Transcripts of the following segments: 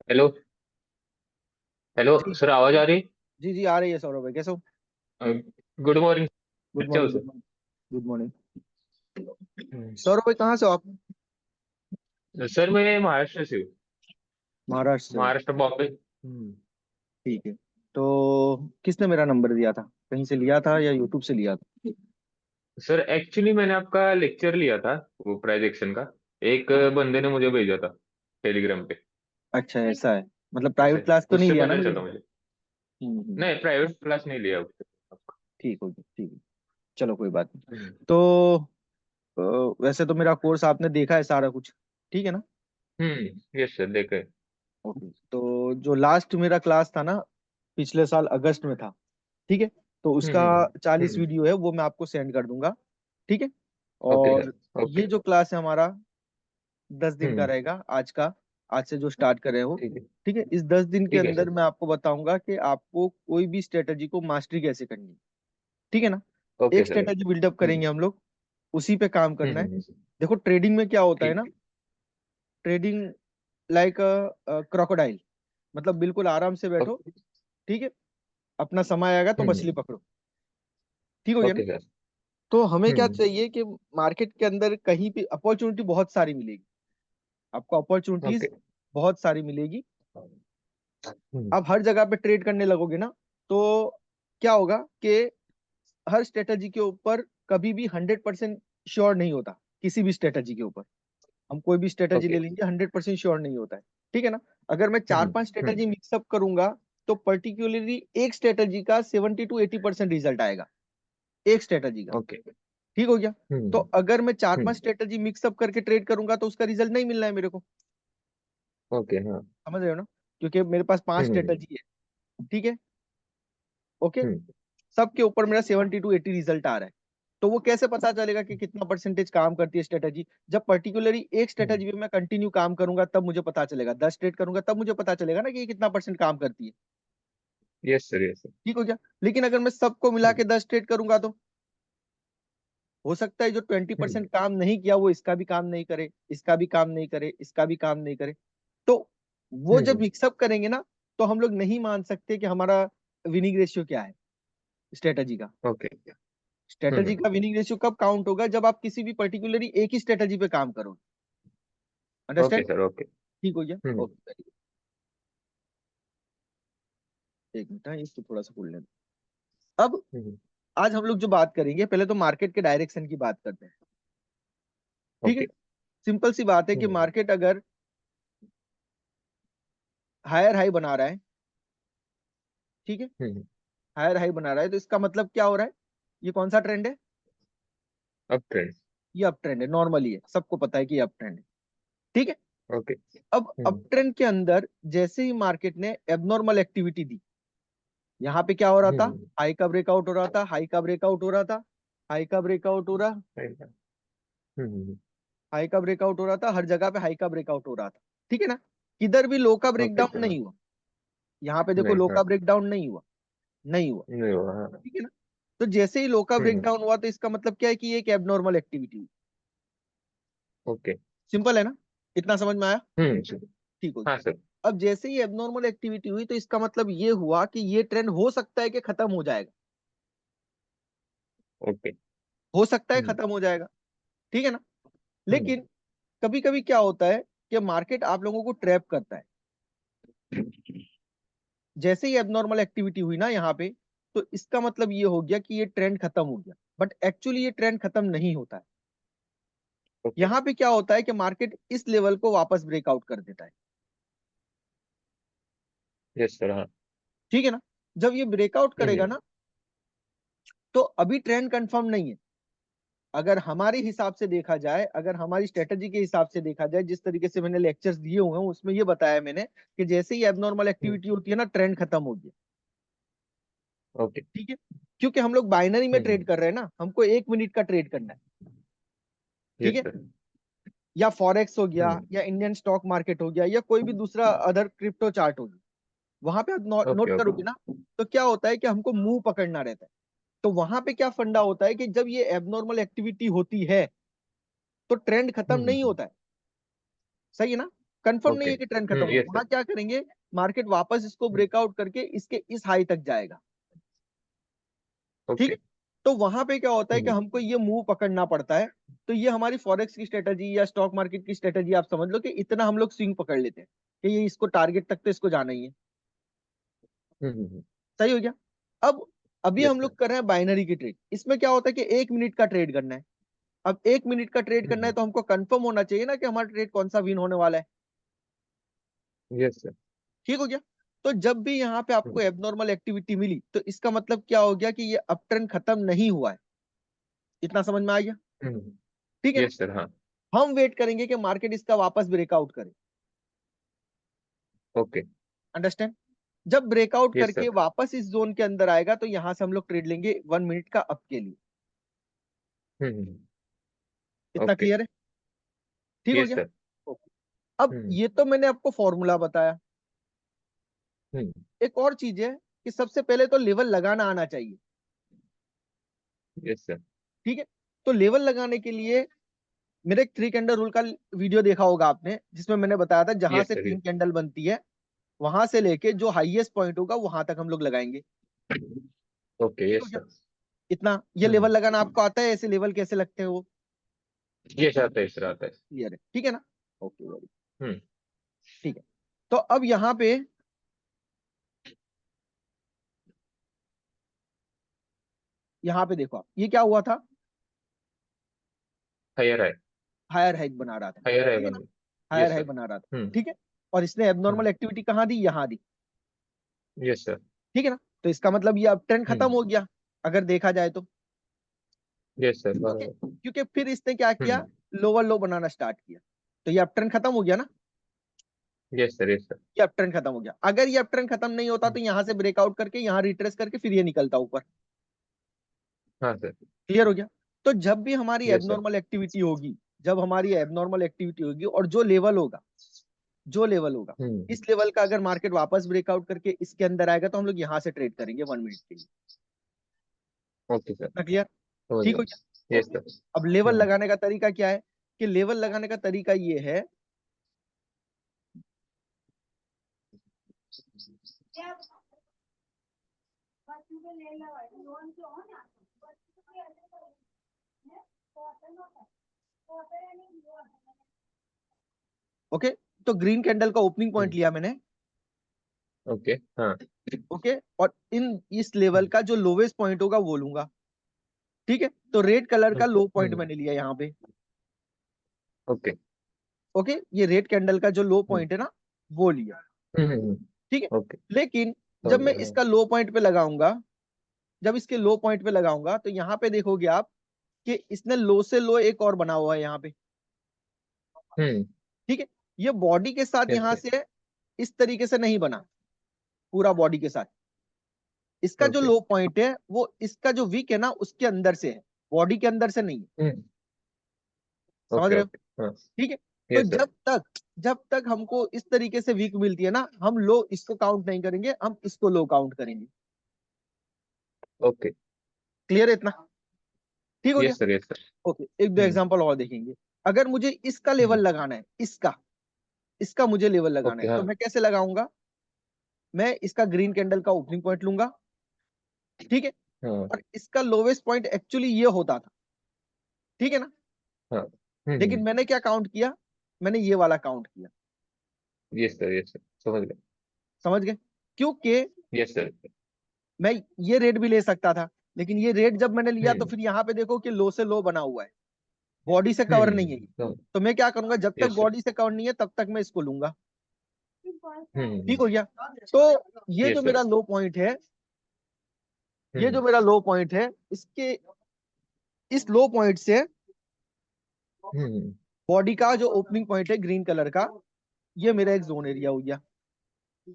Hello. Hello जी sir, आवाज आ रही जी जी आ रही है सौरभ भाई, कैसे हो? है? Good morning. गुड अच्छे हो morning, sir? Good morning. Good morning. Hmm. Saurabh भाई, कहाँ से हो आप? सर मैं महाराष्ट्र से हूँ। महाराष्ट्र से हो? महाराष्ट्र बॉम्बे। ठीक है। तो किसने मेरा नंबर दिया था? कहीं से लिया था या यूट्यूब से लिया था? सर एक्चुअली मैंने आपका लेक्चर लिया था, वो प्राइजेक्शन का। एक बंदे ने मुझे भेजा था टेलीग्राम पे। अच्छा, ऐसा है। मतलब उससे प्राइवेट क्लास तो नहीं उससे लिया ना पता मेरे चला से? मुझे। हम्म। नहीं, प्राइवेट क्लास नहीं लिया उससे। ठीक हो गया, ठीक है। चलो, कोई बात नहीं। हम्म। तो वैसे तो मेरा कोर्स आपने देखा है सारा कुछ, ठीक है ना? यस सर, देखे। ओके, तो जो लास्ट मेरा क्लास था ना, पिछले साल अगस्त में था, ठीक है? तो उसका चालीस हम्म। वीडियो है, वो मैं आपको सेंड कर दूंगा, ठीक है? ओके और सर, ये ओके। जो क्लास है हमारा 10 दिन का हम्म। रहेगा आज का। आज से जो स्टार्ट कर रहे हो, ठीक है। ठीक है? इस 10 दिन के ठीक है अंदर सर। मैं आपको बताऊंगा कि आपको कोई भी स्ट्रेटजी को मास्टरी कैसे करनी है, ठीक है ना? ओके एक सर। स्ट्रेटजी बिल्डअप करेंगे हम लोग, उसी पे काम करना है। हम्म। देखो, ट्रेडिंग में क्या होता है ना, ठीक। ट्रेडिंग लाइक क्रोकोडाइल, मतलब बिल्कुल आराम से बैठो, ओके। ठीक है? अपना समय आएगा तो हम्म। मछली पकड़ो, ठीक हो गया ना? Okay sir. तो हमें क्या हम्म। चाहिए कि मार्केट के अंदर कहीं भी अपॉर्चुनिटी बहुत सारी मिलेगी, आपको अपॉर्चुनिटीज ओके। बहुत सारी मिलेगी। हम्म। आप हर जगह पे ट्रेड करने लगोगे ना, तो क्या होगा कि हर स्ट्रेटजी के ऊपर कभी भी 100% श्योर नहीं होता। किसी भी स्ट्रेटजी के ऊपर हम कोई भी स्ट्रेटजी ओके। ले लेंगे, 100% श्योर नहीं होता है, ठीक है ना? अगर मैं चार हम्म। पांच हम्म। स्ट्रेटजी मिक्सअप करूंगा, तो पर्टिकुलरली एक स्ट्रेटजी का 70 to 80% रिजल्ट आएगा, एक स्ट्रेटजी का। ओके। ठीक हो गया? तो हम्म। अगर मैं चार पांच हम्म। स्ट्रेटजी मिक्सअप करके ट्रेड करूंगा, तो उसका रिजल्ट नहीं मिलना है मेरे को। ओके। हाँ। समझ रहे हो ना? क्योंकि मेरे पास पांच हम्म। स्ट्रेटजी है, ठीक है? ओके। हम्म। सबके ऊपर मेरा 70 to 80 रिजल्ट आ रहा है। तो वो कैसे पता चलेगा कि कितना परसेंटेज काम करती है स्ट्रेटजी? जब पर्टिकुलरली एक हम्म। स्ट्रेटजी पे मैं कंटिन्यू काम करूंगा, तब मुझे पता चलेगा। 10 ट्रेड करूंगा, तब मुझे पता चलेगा ना कि ये कितना परसेंट काम करती है। Yes sir, yes sir. ठीक हो गया? लेकिन अगर मैं सबको मिला के 10 ट्रेड करूंगा, तो हो सकता है जो 20% हम्म। काम नहीं किया, वो इसका भी काम नहीं करे, इसका भी काम नहीं करे, इसका भी काम नहीं करे। तो वो जब हम्म। मिक्सअप करेंगे ना, तो हम लोग नहीं मान सकते कि हमारा विनिंग रेशियो क्या है स्ट्रेटजी का। ओके। स्ट्रेटजी हम्म। का विनिंग रेशियो कब काउंट होगा? जब आप किसी भी पर्टिकुलरली एक ही स्ट्रेटजी पे काम करो। Okay understand? Sir, okay. ठीक हो गया? हम्म। Okay, very good. एक मिनट, हाँ, इसको थोड़ा सा खोल लेना। अब हम्म। आज हम लोग जो बात करेंगे, पहले तो मार्केट के डायरेक्शन की बात करते हैं, ठीक है? ओके। सिंपल सी बात है कि हम्म। मार्केट अगर हायर हाई बना रहा है, ठीक है? हम्म। हायर हाई बना रहा है, तो इसका मतलब क्या हो रहा है? ये कौन सा ट्रेंड है? अब ट्रेंड। ये अप ट्रेंड है, नॉर्मली है, सबको पता है कि ये अप ट्रेंड है, ठीक है? ओके। अब अप हम्म। ट्रेंड के अंदर जैसे ही मार्केट ने एबनॉर्मल एक्टिविटी दी, यहाँ पे क्या हो रहा था? हम्म। हाई का ब्रेकआउट हो रहा था, हाई का ब्रेकआउट हो रहा था, हाई का ब्रेकआउट हो रहा, राइट। हम्म। हाई का ब्रेकआउट हो रहा था, हर जगह पे हाई का ब्रेकआउट हो रहा था, ठीक है ना? किधर भी लो का ओके ब्रेकडाउन सर, हाँ। नहीं हुआ। यहाँ पे देखो, नहीं, लो हाँ। का ब्रेकडाउन नहीं हुआ, नहीं हुआ, नहीं हुआ, हाँ। ठीक है ना? तो जैसे ही लो का हम्म। ब्रेकडाउन हुआ, तो इसका मतलब क्या है कि ये एक एबनॉर्मल एक्टिविटी हुई। ओके। सिंपल है ना? इतना समझ में आया? सर। ठीक हो हाँ गया। सर। अब जैसे ही एबनॉर्मल एक्टिविटी हुई, तो इसका मतलब ये हुआ कि ये ट्रेंड हो सकता है कि खत्म हो जाएगा, ओके। हो सकता है हम्म। खत्म हो जाएगा, ठीक है ना? हम्म। लेकिन कभी कभी क्या होता है कि मार्केट आप लोगों को ट्रैप करता है। जैसे ही एबनॉर्मल एक्टिविटी हुई ना यहाँ पे, तो इसका मतलब ये हो गया कि ये ट्रेंड खत्म हो गया, बट एक्चुअली ये ट्रेंड खत्म नहीं होता है। ओके। यहाँ पे क्या होता है कि मार्केट इस लेवल को वापस ब्रेकआउट कर देता है, यस सर, हाँ। ठीक है ना? जब ये ब्रेकआउट करेगा हम्म। ना, तो अभी ट्रेंड कंफर्म नहीं है। अगर हमारे हिसाब से देखा जाए, अगर हमारी स्ट्रेटजी के हिसाब से देखा जाए, जिस तरीके से मैंने लेक्चर्स दिए हुए हैं, उसमें ये बताया मैंने कि जैसे ही एबनॉर्मल हम्म। एक्टिविटी होती है ना, ट्रेंड खत्म हो गया, ओके। ठीक है? क्योंकि हम लोग बाइनरी में ट्रेड हम्म। कर रहे हैं ना, हमको 1 मिनट का ट्रेड करना है, ठीक यस है? सर। या फॉरेक्स हो गया, हम्म। या इंडियन स्टॉक मार्केट हो गया, या कोई भी दूसरा अदर क्रिप्टो चार्ट हो गया, वहां पे आप ओके। Note okay. करोगे ना, तो क्या होता है कि हमको मुंह पकड़ना रहता है। तो वहां पे क्या फंडा होता है कि जब ये एबनॉर्मल एक्टिविटी होती है, तो ट्रेंड खत्म नहीं हम्म। होता है, सही है ना? कंफर्म नहीं ओके। है कि ट्रेंड खत्म हो, यस वहां सर। क्या करेंगे, मार्केट वापस इसको ब्रेकआउट करके इसके इस हाई तक जाएगा। ठीक है, ओके। तो वहां पे क्या होता है कि हम्म हमको ये मूव पकड़ना पड़ता है। तो ये हमारी फॉरेक्स की स्ट्रेटजी या स्टॉक मार्केट की स्ट्रेटजी आप समझ लो कि इतना हम लोग स्विंग पकड़ लेते हैं कि ये इसको टारगेट तक तो इसको जाना ही है। सही हो गया। अब अभी यस हम सर। लोग कर रहे हैं बाइनरी की ट्रेड। इसमें क्या होता है कि 1 मिनट का ट्रेड करना है। अब 1 मिनट का ट्रेड करना है तो हमको कंफर्म होना चाहिए ना कि हमारा ट्रेड कौन सा विन होने वाला है। Yes sir. ठीक हो गया। तो जब भी यहाँ पे आपको एबनॉर्मल एक्टिविटी मिली तो इसका मतलब क्या हो गया कि ये अप ट्रेंड खत्म नहीं हुआ है। इतना समझ में आ गया। ठीक है ना। Yes sir. हाँ। हम वेट करेंगे कि मार्केट इसका वापस ब्रेकआउट करे। ओके। अंडरस्टैंड। जब ब्रेकआउट यस करके सर। वापस इस जोन के अंदर आएगा तो यहां से हम लोग ट्रेड लेंगे 1 मिनट का अप के लिए। इतना ओके। क्लियर है। ठीक हो यस गया। सर। ओके। अब ये तो मैंने आपको फॉर्मूला बताया। एक और चीज है कि सबसे पहले तो लेवल लगाना आना चाहिए। Yes sir. ठीक है। तो लेवल लगाने के लिए मेरे एक 3 कैंडल रूल का वीडियो देखा होगा आपने, जिसमें मैंने बताया था जहां यस से सर। 3 कैंडल बनती है वहां से लेके जो हाईएस्ट पॉइंट होगा वहां तक हम लोग लगाएंगे। ओके। ठीक हो यस गया। सर। इतना ये लेवल लगाना आपको आता है, ऐसे लेवल कैसे लगते हैं वो यस आता है सर, आता है। क्लियर है। ठीक है ना। Okay very. हम्म ठीक है। तो अब यहाँ पे देखो आप, ये क्या हुआ था, हायर है। हायर हाइक बना रहा था। हायर है ठीक है ना। बंदे। Higher yes hike sir. बना रहा था। हम्म ठीक है। और इसने हम्म एबनॉर्मल एक्टिविटी कहाँ दी, यहाँ दी। Yes sir. ठीक है ना। तो इसका मतलब ये अब ट्रेंड खत्म हम्म हो गया अगर देखा जाए तो। Yes sir, okay. बराबर। क्योंकि फिर इसने क्या किया, हम्म लोअर लो बनाना स्टार्ट किया। तो ये अप ट्रेंड खत्म हो गया ना। Yes sir. Yes sir. ये अप ट्रेंड खत्म हो गया। अगर ये अप ट्रेंड खत्म नहीं होता तो यहाँ से ब्रेकआउट करके यहाँ रिट्रेस करके फिर ये निकलता ऊपर। हाँ सर। क्लियर हो गया। तो जब भी हमारी यस सर। एबनॉर्मल एक्टिविटी होगी, जब हमारी एबनॉर्मल एक्टिविटी होगी और जो लेवल होगा, जो लेवल होगा, हम्म इस लेवल का अगर मार्केट वापस ब्रेकआउट करके इसके अंदर आएगा तो हम लोग यहाँ से ट्रेड करेंगे 1 मिनट के लिए। Okay sir. इतना क्लियर। समझ ठीक हो गया। गया। Yes okay. सर। अब लेवल हम्म लगाने का तरीका क्या है, कि लेवल लगाने का तरीका ये है, ओके। तो ग्रीन कैंडल का ओपनिंग पॉइंट हम्म लिया मैंने। ओके। हाँ। ओके। और इस लेवल हम्म का जो लोवेस्ट पॉइंट होगा वो लूंगा। ठीक है। तो रेड कलर का लो पॉइंट हम्म मैंने लिया यहाँ पे। ओके। ओके। ये रेड कैंडल का जो लो हम्म पॉइंट है ना, वो लिया। ठीक है। ओके। लेकिन समझ जब मैं गया। हाँ। इसका लो पॉइंट पे लगाऊंगा, जब इसके लो पॉइंट पे लगाऊंगा तो यहाँ पे देखोगे आप कि इसने लो से लो एक और बना हुआ है यहाँ पे। हम्म ठीक है। ये बॉडी के साथ यस यहाँ सर। से इस तरीके से नहीं बना, पूरा बॉडी के साथ। इसका जो ओके। लो पॉइंट है वो इसका जो वीक है ना उसके अंदर से है, बॉडी के अंदर से नहीं है। हम्म समझ ओके रहे हो। ओके। हाँ। ठीक है। तो यस सर। जब तक हमको इस तरीके से वीक मिलती है ना, हम लो इसको काउंट नहीं करेंगे, हम इसको लो काउंट करेंगे। ओके। क्लियर है इतना। ठीक हो गया। Yes sir. Yes sir. Okay. एक दो हम्म एग्जांपल और देखेंगे। अगर मुझे इसका लेवल हम्म लगाना है, इसका इसका मुझे लेवल लगाना ओके। है तो हाँ। मैं कैसे लगाऊंगा, मैं इसका ग्रीन कैंडल का ओपनिंग पॉइंट लूंगा। ठीक है। हाँ। और इसका लोवेस्ट पॉइंट एक्चुअली ये होता था। ठीक है ना। हाँ। लेकिन मैंने क्या काउंट किया, मैंने ये वाला काउंट किया। Yes sir. Yes sir. समझ गया। समझ गए। क्योंकि यस सर। मैं ये रेट भी ले सकता था, लेकिन ये रेट जब मैंने लिया तो हम्म फिर यहाँ पे देखो कि लो से लो बना हुआ है, बॉडी से कवर नहीं है ये। तो मैं क्या करूंगा, जब तक यस सर। बॉडी से कवर नहीं है तब तक मैं इसको लूंगा। ठीक हम्म हो गया। तो ये जो यस मेरा सर। लो पॉइंट है, ये जो हम्म मेरा लो पॉइंट है, इसके इस लो पॉइंट से हम्म बॉडी का जो ओपनिंग पॉइंट है ग्रीन कलर का, ये मेरा एक जोन एरिया हो गया।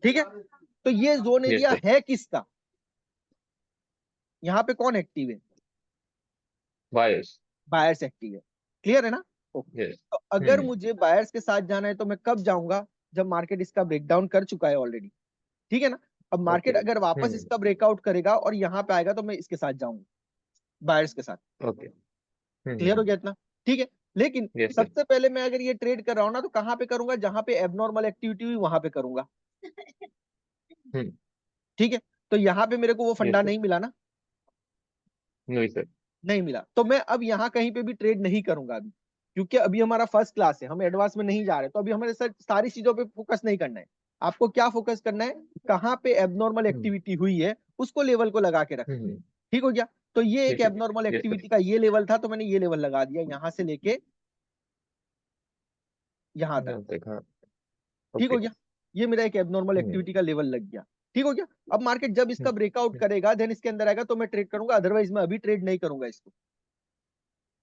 ठीक है। तो ये जोन यस एरिया सर। है किसका, यहाँ पे कौन एक्टिव है, बायस। बायर्स एक्टिव है। क्लियर है ना। ओके। यस। तो अगर मुझे बायर्स के साथ जाना है तो मैं कब जाऊंगा, जब मार्केट इसका ब्रेकडाउन कर चुका है ऑलरेडी। ठीक है ना। अब ओके। मार्केट अगर वापस इसका ब्रेकआउट करेगा और यहाँ पे आएगा तो मैं इसके साथ जाऊंगा, बायर्स के साथ। ओके। क्लियर हो गया इतना। ठीक है। लेकिन यस सर। सबसे पहले मैं अगर ये ट्रेड कर रहा हूँ ना, तो कहाँ पे करूंगा, जहां पे एबनॉर्मल एक्टिविटी हुई वहां पे करूंगा। हम्म। ठीक है, तो यहाँ पे मेरे को वो यस फंडा सर। नहीं मिला ना, नहीं सर। नहीं मिला, तो मैं अब यहाँ कहीं पे भी ट्रेड नहीं करूंगा अभी, क्योंकि अभी हमारा फर्स्ट क्लास है, हम एडवांस में नहीं जा रहे, तो अभी हमें सारी चीजों पे फोकस नहीं करना है। आपको क्या फोकस करना है, कहाँ पे एबनॉर्मल हम्म। एक्टिविटी हुई है, उसको लेवल को लगा के रखना है। हम्म। ठीक हो गया। तो ये एक ठीक है। Abnormal yes sir. एक्टिविटी का ये लेवल था, तो मैंने ये लेवल लगा दिया यहां से लेके यहां तक। यहाँ तक हाँ। ठीक हो ओके। गया, ये मेरा एक एबनॉर्मल हम्म। एक्टिविटी का लेवल लग गया। ठीक हो गया। अब मार्केट जब इसका हम्म। ब्रेकआउट करेगा, देन इसके अंदर आएगा तो मैं ट्रेड करूंगा, अदरवाइज मैं अभी ट्रेड नहीं करूंगा इसको।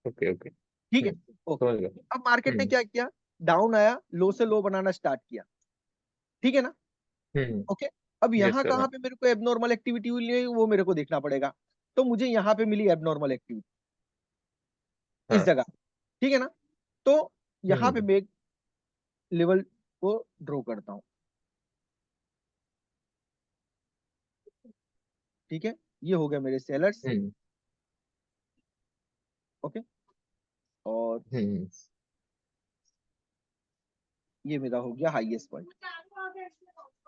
Okay okay. ठीक है। ओके। समझ गया। अब मार्केट ने हम्म। क्या किया, डाउन आया, लो से लो बनाना स्टार्ट किया। ठीक है ना। हम्म। ओके। अब यस यहाँ सर हाँ। कहाँ पे मेरे को एबनॉर्मल एक्टिविटी हुई है वो मेरे को देखना पड़ेगा। तो मुझे यहाँ पे मिली एबनॉर्मल एक्टिविटी इस हाँ। जगह। ठीक है ना। तो यहाँ पे हम्म। मैं एक लेवल को ड्रॉ करता हूँ। ठीक है, ये हो गया मेरे सेलर्स। हम्म। ओके। और हम्म। ये मेरा हो गया हाईएस्ट पॉइंट।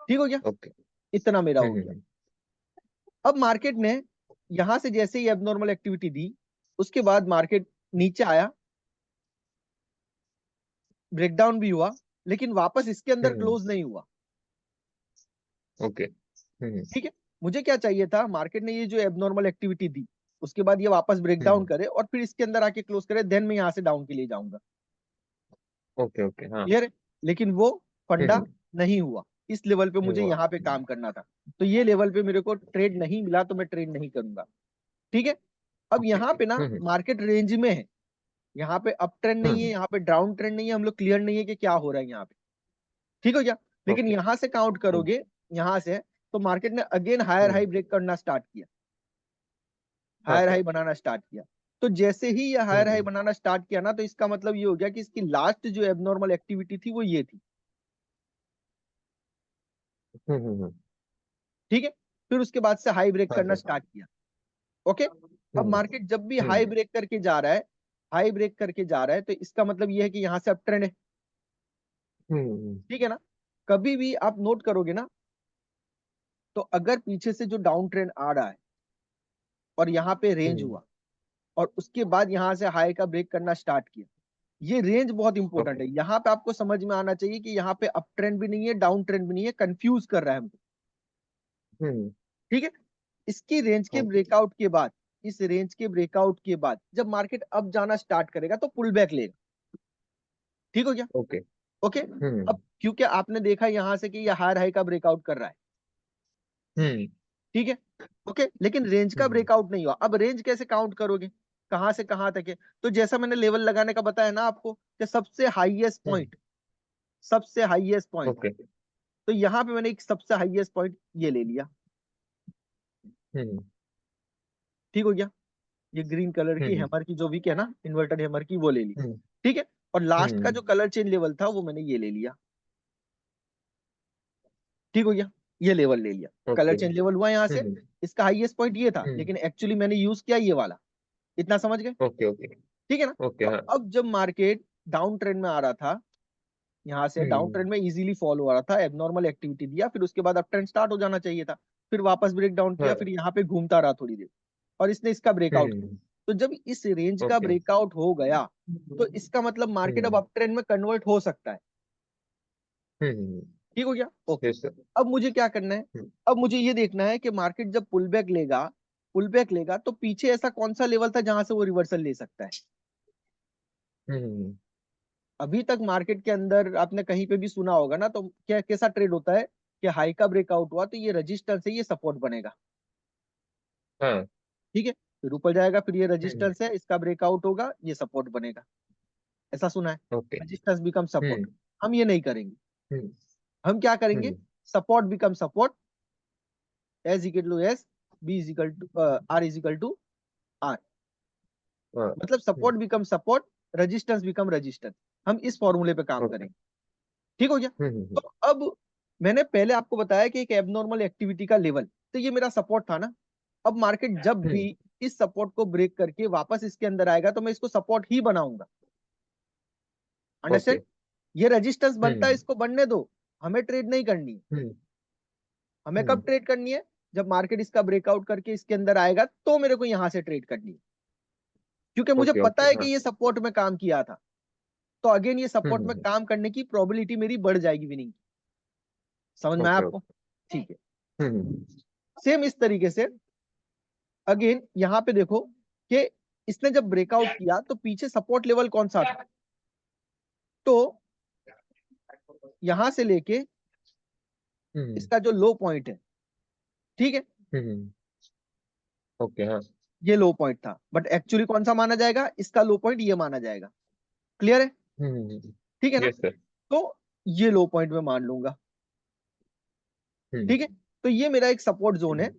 ठीक हो गया, ओके। इतना मेरा हो गया। हम्म। अब मार्केट ने यहां से जैसे ही एबनॉर्मल एक्टिविटी दी, उसके बाद मार्केट नीचे आया, ब्रेकडाउन भी हुआ, लेकिन वापस इसके अंदर हम्म। क्लोज नहीं हुआ। ओके। हम्म। ठीक है। मुझे क्या चाहिए था, मार्केट ने ये जो एबनॉर्मल एक्टिविटी दी, उसके बाद ये वापस ब्रेकडाउन हम्म। करे और फिर इसके अंदर आके क्लोज करे, देन मैं यहां से डाउन के लिए जाऊंगा। ओके ओके हाँ। क्लियर है। लेकिन वो फंडा हम्म। नहीं हुआ, इस लेवल पे नहीं मुझे हुआ। यहाँ पे काम करना था। तो ये लेवल पे मेरे को ट्रेड नहीं मिला, तो मैं ट्रेड नहीं करूंगा। ठीक है। अब ओके। यहाँ पे ना मार्केट रेंज में है, यहाँ पे अप ट्रेंड नहीं है, हम्म। यहाँ पे डाउन ट्रेंड नहीं है, हम लोग क्लियर नहीं है कि क्या हो रहा है यहाँ पे। ठीक हो गया। लेकिन ओके। यहाँ से काउंट हम्म। करोगे, यहाँ से, तो मार्केट ने अगेन हायर हम्म। हाई ब्रेक करना स्टार्ट किया, हाँ हायर सर। हाई बनाना स्टार्ट किया। तो जैसे ही ये हायर हाई हम्म। बनाना स्टार्ट किया ना, तो इसका मतलब ये हो गया कि इसकी लास्ट जो एबनॉर्मल एक्टिविटी थी वो ये थी। हम्म। ठीक है। फिर उसके बाद से हाई ब्रेक हाँ करना सर। स्टार्ट किया। ओके। अब हम्म। मार्केट जब भी हाई हम्म। ब्रेक करके जा रहा है, हाई ब्रेक करके जा रहा है, तो इसका मतलब ये है कि यहाँ से अप ट्रेंड है। हम्म। ठीक है ना। कभी भी आप नोट करोगे ना, तो अगर पीछे से जो डाउन ट्रेंड आ रहा है और यहाँ पे रेंज हम्म। हुआ, और उसके बाद यहाँ से हाई का ब्रेक करना स्टार्ट किया, ये रेंज बहुत इंपॉर्टेंट ओके। है। यहाँ पे आपको समझ में आना चाहिए कि यहाँ पे अप ट्रेंड भी नहीं है, डाउन ट्रेंड भी नहीं है, कंफ्यूज कर रहा है हमको। हम्म। ठीक है। इसकी रेंज के हाँ सर। ब्रेकआउट के बाद, इस रेंज के ब्रेकआउट के बाद जब मार्केट अप जाना स्टार्ट करेगा, तो पुल बैक लेगा। ठीक हो गया। ओके। ओके। हम्म। अब क्योंकि आपने देखा यहाँ से कि ये हायर हाई का ब्रेकआउट कर रहा है। हम्म। ठीक है। ओके, लेकिन रेंज का हम्म। ब्रेकआउट नहीं हुआ। अब रेंज कैसे काउंट करोगे, कहां से कहां तक है। तो जैसा मैंने लेवल लगाने का बताया ना आपको, कि सबसे हाईएस्ट हम्म। पॉइंट, सबसे हाईएस्ट पॉइंट, ओके। तो यहाँ पे मैंने एक सबसे हाईएस्ट पॉइंट ये ले लिया। हम्म। ठीक हो गया। ये ग्रीन कलर की हम्म। हैमर की जो भी है ना, इन्वर्टेड हैमर की, वो ले ली। हम्म। ठीक है। और लास्ट का हम्म। जो कलर चेंज लेवल था वो मैंने ये ले लिया। ठीक हो गया, ये लेवल ले लिया, कलर ओके। चेंज लेवल हुआ यहाँ से। हम्म। इसका हाईएस्ट पॉइंट ये था, हम्म। लेकिन एक्चुअली मैंने यूज किया ये वाला। इतना समझ गए। Okay okay. ठीक है ना। ओके तो हाँ। अब जब मार्केट डाउन ट्रेंड में आ रहा था, यहाँ से डाउन हम्म। ट्रेंड में इजीली फॉलो हो रहा था, एबनॉर्मल एक्टिविटी दिया, फिर उसके बाद अप ट्रेंड स्टार्ट हो जाना चाहिए था। फिर वापस ब्रेक डाउन किया, फिर हाँ। यहाँ पे घूमता रहा थोड़ी देर, और इसने इसका ब्रेकआउट किया। हम्म। तो जब इस रेंज का ओके। ब्रेकआउट हो गया, तो इसका मतलब मार्केट अब हम्म। अप ट्रेंड में कन्वर्ट हो सकता है। हम्म। ठीक हो गया। ओके। Yes sir. अब मुझे क्या करना है, अब मुझे ये देखना है कि मार्केट जब पुल बैक लेगा, पुल बैक लेगा, तो पीछे ऐसा कौन सा लेवल था जहां से वो रिवर्सल ले सकता है। हम्म। अभी तक मार्केट के अंदर आपने कहीं पे भी सुना होगा ना, तो क्या कैसा ट्रेड होता है, कि हाई का ब्रेकआउट हुआ तो ये रजिस्टेंस है, ये सपोर्ट बनेगा। हाँ। ठीक है। फिर ऊपर जाएगा, फिर ये हम्म। रजिस्टेंस है, इसका ब्रेकआउट होगा, ये सपोर्ट बनेगा। ऐसा सुना है। Okay. Resistance become support. Hmm. हम ये नहीं करेंगे। हम्म। हम क्या करेंगे, hmm. Support become support, as equal to S, B is equal to R is equal to R. हाँ। मतलब hmm. Support become support, resistance become resistance. हम इस फॉर्मूले पे काम ओके। करेंगे। ठीक हो गया। तो अब मैंने पहले आपको बताया कि एक एबनॉर्मल एक्टिविटी का लेवल, तो ये मेरा सपोर्ट था ना। अब मार्केट जब भी हम्म। इस सपोर्ट को ब्रेक करके वापस इसके अंदर आएगा, तो मैं इसको सपोर्ट ही बनाऊंगा। ओके। अंडरस्टैंड? ये रेजिस्टेंस बनता है, हम्म इसको बनने दो, हमें ट्रेड नहीं करनी है। हम्म हमें कब हम्म ट्रेड करनी है? जब मार्केट इसका ब्रेकआउट करके इसके अंदर आएगा तो मेरे को यहां से ट्रेड करनी है, क्योंकि मुझे ओके पता ओके है कि हाँ। ये सपोर्ट में काम किया था। तो अगेन ये सपोर्ट में हम्म। काम करने की प्रोबेबिलिटी मेरी बढ़ जाएगी विनिंग। समझ में आया ओके आपको? ओके। ठीक है। हम्म सेम इस तरीके से अगेन यहाँ पे देखो कि इसने जब ब्रेकआउट किया तो पीछे सपोर्ट लेवल कौन सा था, तो यहां से लेके हम्म इसका जो लो पॉइंट है, ठीक है, हम्म ओके हाँ। ये लो पॉइंट था, बट एक्चुअली कौन सा माना जाएगा? इसका लो पॉइंट ये माना जाएगा। क्लियर है? हम्म। ठीक है ना? Yes sir. तो ये लो पॉइंट में मान लूंगा। हम्म ठीक है। तो ये मेरा एक सपोर्ट जोन है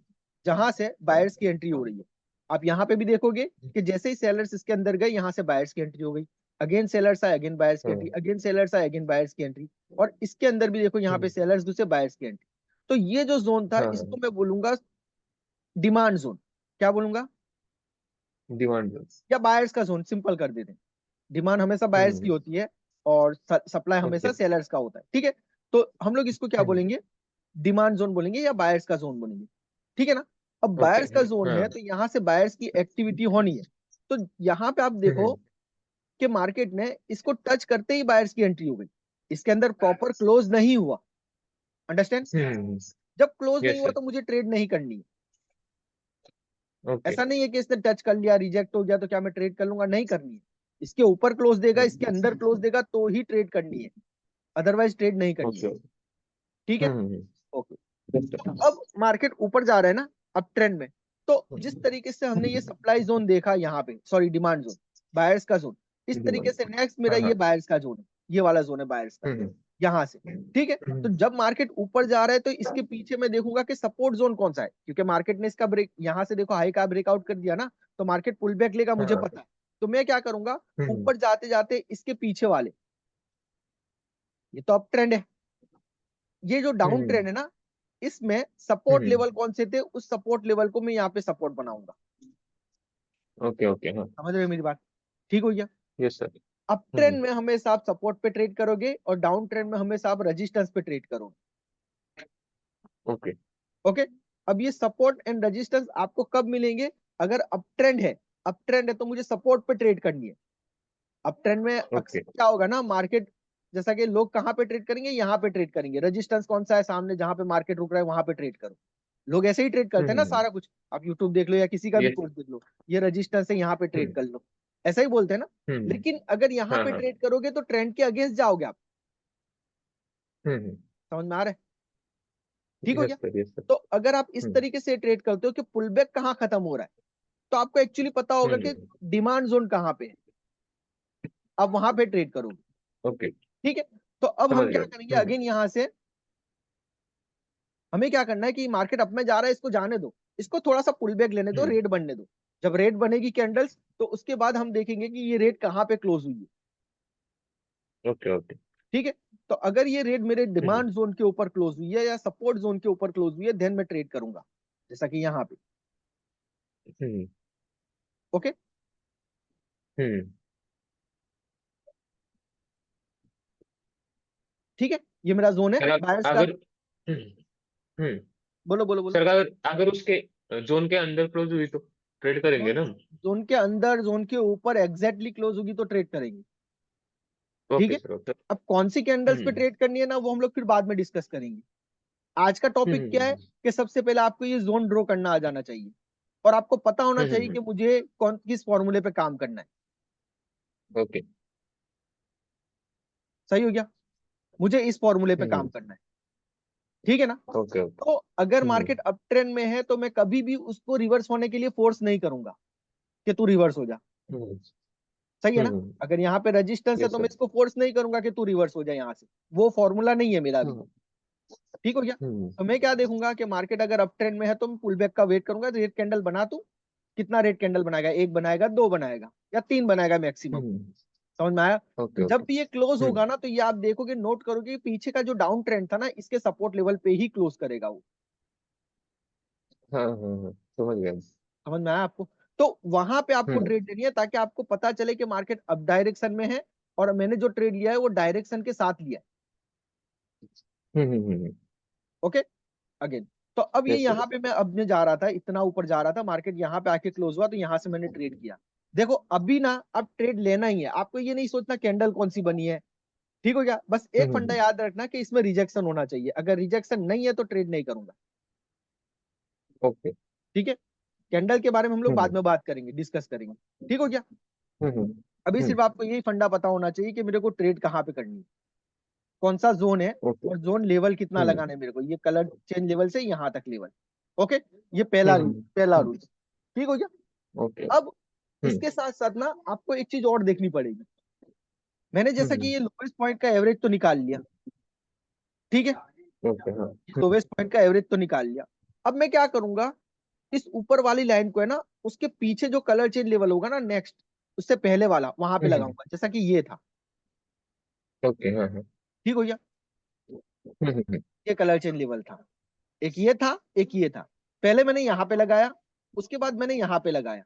जहां से बायर्स की एंट्री हो रही है। आप यहाँ पे भी देखोगे कि जैसे ही सेलर्स इसके अंदर गए यहाँ से बायर्स की एंट्री हो गई, अगेन सेलर्स आए, अगेन बायर्स की एंट्री, हाँ। अगेन सेलर्स आए, अगेन बायर्स की एंट्री, और इसके अंदर भी देखो यहाँ पे हम्म सेलर्स दूसरे, बायर्स की एंट्री। तो ये जो जोन था हाँ इसको हाँ। मैं बोलूंगा डिमांड जोन। क्या बोलूंगा? Demand zones. या बायर्स का जोन, सिंपल कर देते हैं। डिमांड हमेशा बायर्स की हम्म। होती है और सप्लाई ओके। हमेशा सेलर्स का होता है। ठीक है। तो हम लोग इसको क्या हम्म। बोलेंगे? डिमांड जोन बोलेंगे या बायर्स का जोन बोलेंगे। ठीक है ना? अब ओके। बायर्स का जोन हाँ। है तो यहां से बायर्स की एक्टिविटी होनी है। तो यहाँ पे आप देखो हम्म कि मार्केट ने इसको टच करते ही बायर्स की एंट्री हो गई, इसके अंदर प्रॉपर क्लोज नहीं हुआ। अंडरस्टैंड? हम्म। जब क्लोज नहीं यस हुआ सर। तो मुझे ट्रेड नहीं करनी है। ओके। ऐसा नहीं है कि इसने टच कर लिया, रिजेक्ट हो गया तो क्या मैं ट्रेड कर लूंगा? नहीं करनी है। इसके ऊपर क्लोज देगा, इसके अंदर क्लोज देगा तो ही ट्रेड करनी है, अदरवाइज ट्रेड नहीं करनी है। ओके। ठीक है। हम्म। ओके। यस तो सर। अब मार्केट ऊपर जा रहा है ना, अब ट्रेंड में। तो जिस तरीके से हमने ये सप्लाई जोन देखा यहाँ पे, सॉरी डिमांड जोन, बायर्स का जोन, इस तरीके डिमांड। से नेक्स्ट मेरा हाँ ये हाँ। बायर्स का जोन है, ये वाला जोन है बायर्स का, हम्म यहाँ से। ठीक है। तो हम्म जब मार्केट ऊपर जा रहा है तो इसके पीछे मैं देखूंगा कि सपोर्ट जोन कौन सा है, क्योंकि मार्केट ने इसका ब्रेक यहाँ से देखो हाई का ब्रेकआउट कर दिया ना, तो मार्केट पुल बैक लेगा, मुझे हाँ। पता है। तो मैं क्या करूंगा? हम्म ऊपर जाते जाते इसके पीछे वाले, ये तो अप ट्रेंड है, ये जो डाउन हम्म ट्रेंड है ना, इसमें सपोर्ट हम्म लेवल कौन से थे, उस सपोर्ट लेवल को मैं यहाँ पे सपोर्ट बनाऊंगा। ओके ओके हाँ। समझ रहे हो मेरी बात? ठीक हो गया? Yes sir. अप ट्रेंड में हमेशा आप सपोर्ट पे ट्रेड करोगे और डाउन ट्रेंड में हमेशा आप रेजिस्टेंस पे ट्रेड करोगे। Okay okay. अब ये सपोर्ट एंड रेजिस्टेंस आपको कब मिलेंगे? अगर अप ट्रेंड है, अप ट्रेंड है तो मुझे सपोर्ट पे ट्रेड करनी है। अप ट्रेंड में ओके। अक्सर क्या होगा ना, मार्केट जैसा कि लोग कहाँ पे ट्रेड करेंगे? यहाँ पे ट्रेड करेंगे। रेजिस्टेंस कौन सा है? सामने जहां पे मार्केट रुक रहा है वहां पे ट्रेड करो। लोग ऐसे ही ट्रेड करते हैं ना, हम्म। सारा कुछ आप यूट्यूब देख लो या किसी का भी यस। कोर्स देख लो, ये रेजिस्टेंस है यहाँ पे ट्रेड हम्म कर लो, ऐसा ही बोलते हैं ना। हम्म लेकिन अगर यहाँ हाँ पे हाँ। ट्रेड करोगे तो ट्रेंड के अगेंस्ट जाओगे आप। हम्म। समझ में आ रहा है? ठीक हो गया? Yes sir yes sir. तो अगर आप इस हम्म तरीके से ट्रेड करते हो कि पुल बैक कहाँ खत्म हो रहा है, तो आपको एक्चुअली पता होगा कि हम्म डिमांड जोन कहाँ पे है, आप वहां पे ट्रेड करोगे। ओके। ठीक है। तो अब समझ हम क्या गया। करेंगे? अगेन यहाँ से हमें क्या करना है कि मार्केट अप में जा रहा है, इसको जाने दो, इसको थोड़ा सा पुल बैक लेने दो, हम्म रेट बनने दो। जब रेट बनेगी कैंडल्स, तो उसके बाद हम देखेंगे कि ये रेट कहाँ पे क्लोज हुई है। Okay okay. ठीक है। तो अगर ये रेट मेरे हम्म डिमांड जोन के ऊपर क्लोज हुई है या सपोर्ट जोन के ऊपर क्लोज हुई है, देन मैं ट्रेड करूंगा, जैसा कि यहाँ पे। हम्म ओके। हम्म ठीक है। ये मेरा जोन है सर बायर्स का। अगर हम्म बोलो बोलो बोलो। सर अगर अगर उसके जोन के अंदर क्लोज हुई तो ट्रेड करेंगे जोन ना हम? जोन के अंदर, जोन के ऊपर एग्जैक्टली क्लोज होगी तो ट्रेड करेंगे। ठीक ओके है। Sir okay. अब कौन सी कैंडल्स पे हम्म ट्रेड करनी है ना, वो हम लोग फिर बाद में डिस्कस करेंगे। आज का टॉपिक क्या है हम्म कि सबसे पहले आपको ये जोन ड्रॉ करना आ जाना चाहिए, और आपको पता होना चाहिए हम्म कि मुझे कौन किस फॉर्मूले पे काम करना है। ओके। सही हो गया? मुझे इस फॉर्मूले पे काम हम्म करना है। ठीक है ना? Okay okay. तो अगर हम्म मार्केट अप ट्रेंड में है तो मैं कभी भी उसको रिवर्स होने के लिए फोर्स नहीं करूंगा कि तू रिवर्स हो जा। हम्म सही है ना? हम्म अगर यहाँ पे रेजिस्टेंस है यस तो मैं सर। इसको फोर्स नहीं करूंगा कि तू रिवर्स हो जाए यहाँ से, वो फॉर्मूला नहीं है मेरा अभी। हम्म ठीक हो गया? हम्म तो मैं क्या देखूंगा कि मार्केट अगर अप ट्रेंड में है तो मैं पुल बैक का वेट करूंगा, रेड कैंडल बना, तू कितना रेड कैंडल बनाएगा? एक बनाएगा, दो बनाएगा, या तीन बनाएगा मैक्सिमम। हम्म समझ में आया? ओके जब ओके। भी ये क्लोज हम्म होगा ना, तो ये आप देखोगे, नोट करोगे, पीछे का जो डाउन ट्रेंड था ना, इसके सपोर्ट लेवल पे ही क्लोज करेगा वो। हाँ समझ गया। समझ में आया आपको? तो वहां पे आपको हम्म ट्रेड लेनी है ताकि आपको पता चले कि मार्केट अप डायरेक्शन में है और मैंने जो ट्रेड लिया है वो डायरेक्शन के साथ लिया है। ओके अगेन, तो अब ये यस सर। यहाँ पे मैं अब मैं जा रहा था, इतना ऊपर जा रहा था, मार्केट यहाँ पे आके क्लोज हुआ, तो यहाँ से मैंने ट्रेड किया। देखो अभी ना, अब ट्रेड लेना ही है आपको, ये नहीं सोचना कैंडल कौन सी बनी है, ठीक हो गया। बस एक फंडा याद रखना कि इसमें रिजेक्शन होना चाहिए, अगर रिजेक्शन नहीं है तो ट्रेड नहीं करूंगा। ओके। ठीक है, कैंडल के बारे में हम लोग बाद में बात करेंगे, डिस्कस करेंगे, ठीक हो गया। अभी सिर्फ आपको यही फंडा पता होना चाहिए कि मेरे को ट्रेड कहाँ पे करनी है, कौन सा जोन है, ओके। और जोन लेवल कितना लगाना है मेरे को, ये कलर चेंज लेवल से यहाँ तक लेवल। ओके, ये पहला रूल, पहला रूल, ठीक हो गया। ओके। अब इसके साथ साथ ना आपको एक चीज और देखनी पड़ेगी। मैंने जैसा कि ये लोवेस्ट पॉइंट का एवरेज तो निकाल लिया, ठीक है, ओके। हाँ। लोवेस्ट पॉइंट का एवरेज तो निकाल लिया। अब मैं क्या करूंगा, इस ऊपर वाली लाइन को है ना, उसके पीछे जो कलर चेंज लेवल होगा ना नेक्स्ट, उससे पहले वाला वहां पे लगाऊंगा, जैसा कि ये था, ओके। हाँ हाँ। ठीक हो गया। ये कलर चेंज लेवल था, एक ये था, एक ये था, पहले मैंने यहाँ पे लगाया, उसके बाद मैंने यहाँ पे लगाया,